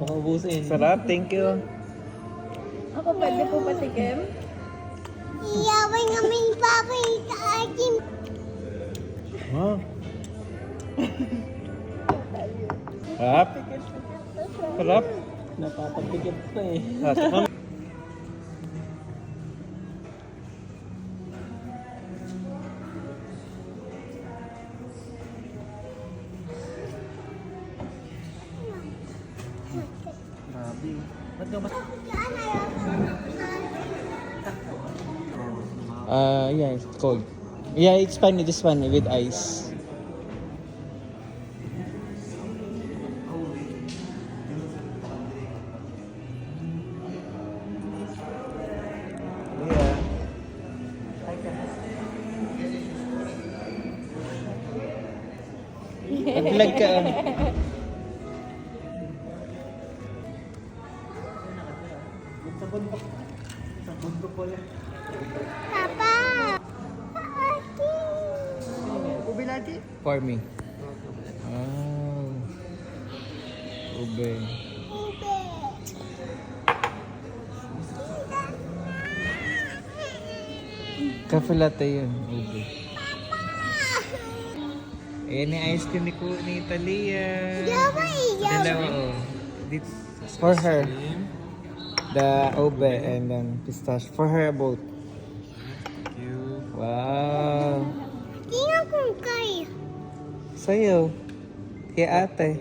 Baka ubusin. Sarap, thank you. Ako pwede po patikim? Iyaway namin papa sa akin. Wow. Sarap. Sarap. Napapagpikit pa eh. Sarap. Grabe. Ba't ka mas... Yeah, it's cold. Yeah, it's fine with this one with ice. Yeah. Nag-vlog ka. Sa bundok. Sa bundok pala. Papa! Ubi lagi. For me. Oh. Ube. Cafe latte yun. Ube. Ayan yung ice cream ni Talia. Dalawa oh. This for her. The ube and then pistachio. For her both. Thank you. Wow. Tingnan kung kaya. Sa'yo. Kay ate.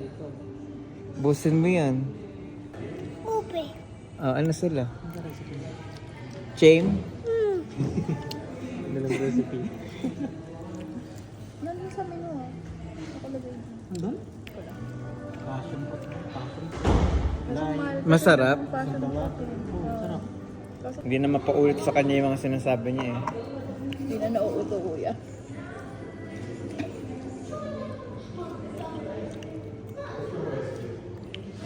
Busin mo yan. Ube. Oh, ano sila? Jame? Dalang recipe. Nandun sa menu ah. Nakalagay. Doon? Passion po. Passion. Masarap. Passion fruit. Sarap. Hindi na mapaulit sa kanya yung mga sinasabi niya eh. Hindi na nauuto kuya.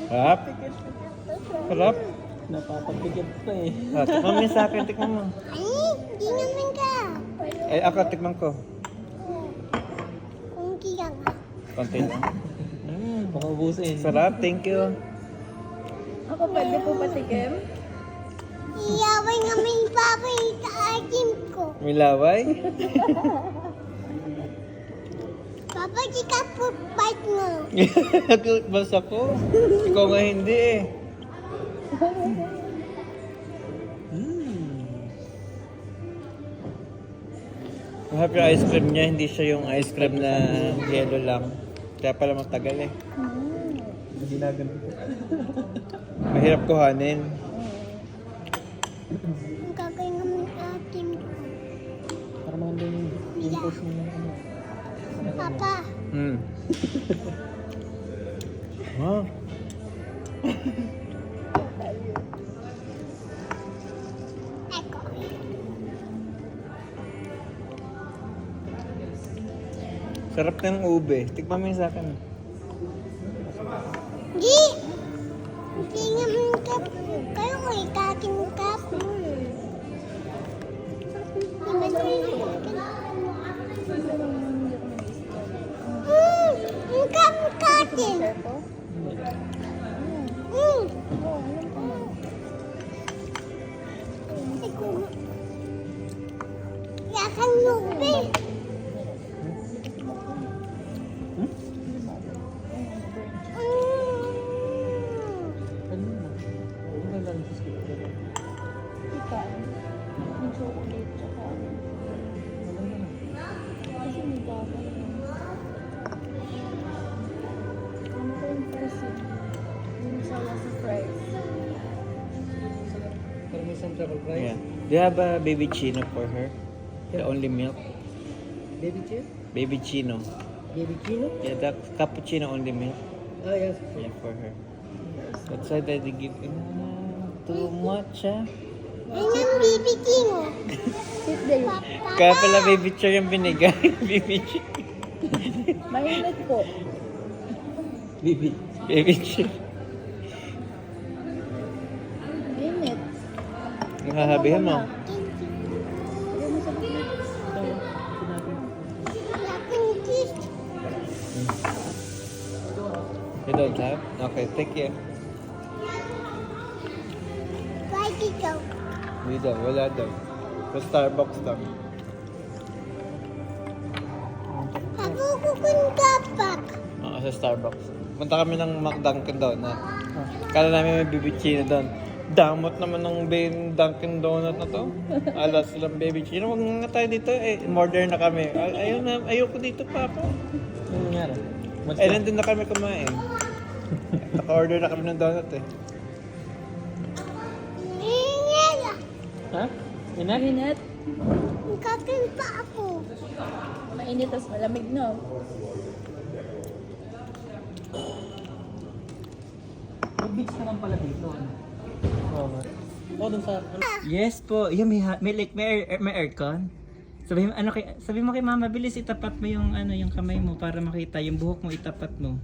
Sarap? Sarap? Napapagpikit pa eh. Tikman mo sa akin, tikman mo. Ay, di naman ka. Eh, ako, tikman ko. Kung kaya nga. Konti lang. Baka ubusin. Sarap, thank you. Ako pwede po patikim? Iyaway namin papa sa akin ko. May laway? Papa, di ka po bite mo. Basta ko. Ikaw nga hindi eh. Mahap yung ice cream niya, hindi siya yung ice cream na yellow lang. Kaya pala matagal eh. Ginagan. Mahirap kuhanin. Ang gagawin namin akin ko. Para maganda yung impulse ng ano. Papa, Wow. eko. Sarap ng ube. Tikman mo yung sa akin. Di! Di naman ka. Kayo ko ikakin ka po. Di ba ang katin. Yakan lubi. Ano na? Huwag na lang sa script. Ikan. Yung chocolate tsaka ano. Kasi may bagay. Ano ko yung person? Yung sawa sa fries. Pero may isang truffle fries. Yeah. Do you have a baby chino for her? The only milk? Baby chip? Baby chino. Baby chino? Yeah, the cappuccino only milk. Ah, yes. Yeah, for her. That's why they give too much ah. Yan ang bibitin mo. Sit day. Kaya pala baby chair yung binigay. Baby chair. Mainit po. Baby. Baby chair. Mainit. Yung hahabihan mo. Lagay mo sa gitna. Yakan kiss. You don't have? Okay, thank you. ikaw. Hindi daw, wala daw. Sa Starbucks daw. Pabukukun kapak. Oo, sa Starbucks. Punta kami ng Dunkin' Donut. Kala namin may baby chino doon. Damot naman ng Dunkin' Donut na to. Alas silang baby chino. Huwag nga tayo dito. Modern na kami. Ayoko dito, Papa. Ano nangyari? Nandun na kami kumain. Naka-order na kami ng donut Ingay. Ha? Inak? Mainit. Kakin pa ako. Mainit tas malamig, no? May beach naman pala dito. Oo nga. Oo, dun sa... Yes po. Yan, may aircon. Sabi mo kay mama, bilis itapat mo yung yung kamay mo para makita yung buhok mo, itapat mo.